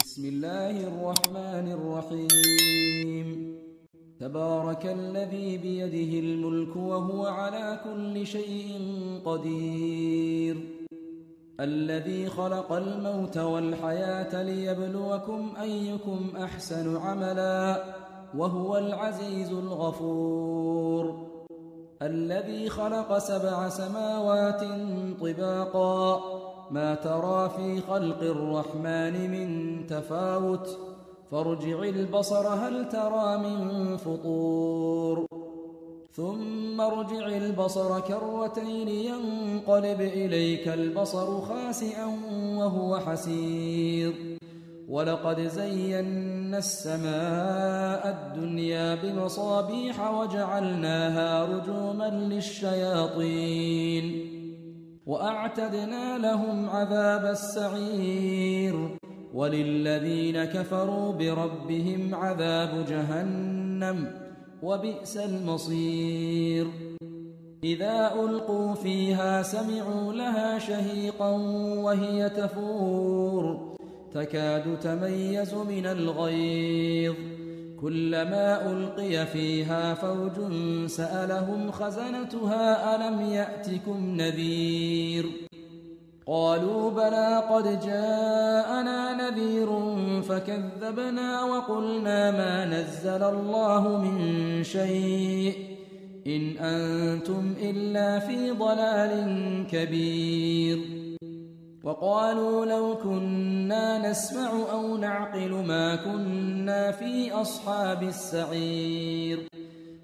بسم الله الرحمن الرحيم. تبارك الذي بيده الملك وهو على كل شيء قدير، الذي خلق الموت والحياة ليبلوكم أيكم أحسن عملا وهو العزيز الغفور، الذي خلق 7 سماوات طباقا ما ترى في خلق الرحمن من تفاوت فارجع البصر هل ترى من فطور ثم ارجع البصر كرتين ينقلب إليك البصر خاسئا وهو حسير، ولقد زينا السماء الدنيا بمصابيح وجعلناها رجوما للشياطين وأعتدنا لهم عذاب السعير، وللذين كفروا بربهم عذاب جهنم وبئس المصير. إذا ألقوا فيها سمعوا لها شهيقا وهي تفور تكاد تميز من الغيظ، كلما ألقي فيها فوج سألهم خزنتها ألم يأتكم نذير، قالوا بلى قد جاءنا نذير فكذبنا وقلنا ما نزل الله من شيء إن أنتم إلا في ضلال كبير، وقالوا لو كنا نسمع أو نعقل ما كنا في أصحاب السعير،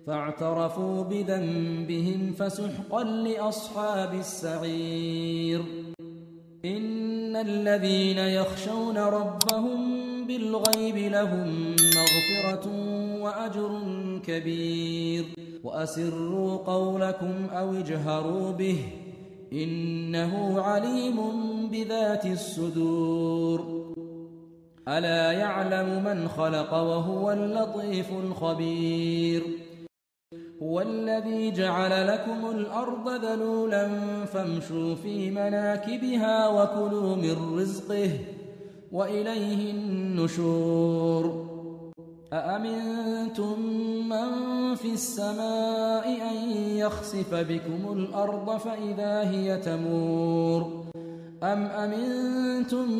فاعترفوا بذنبهم فسحقا لأصحاب السعير. إن الذين يخشون ربهم بالغيب لهم مغفرة وأجر كبير، وأسروا قولكم أو اجهروا به إنه عليم بذات الصدور. ألا يعلم من خلق وهو اللطيف الخبير. هو الذي جعل لكم الأرض ذلولا فامشوا في مناكبها وكلوا من رزقه وإليه النشور. أأمنتم من في السماء أن يخسف بكم الأرض فإذا هي تمور، أم أمنتم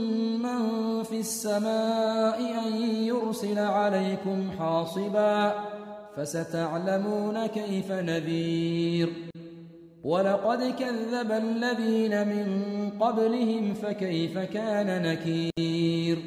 من في السماء أن يرسل عليكم حاصبا فستعلمون كيف نذير. ولقد كذب الذين من قبلهم فكيف كان نكير.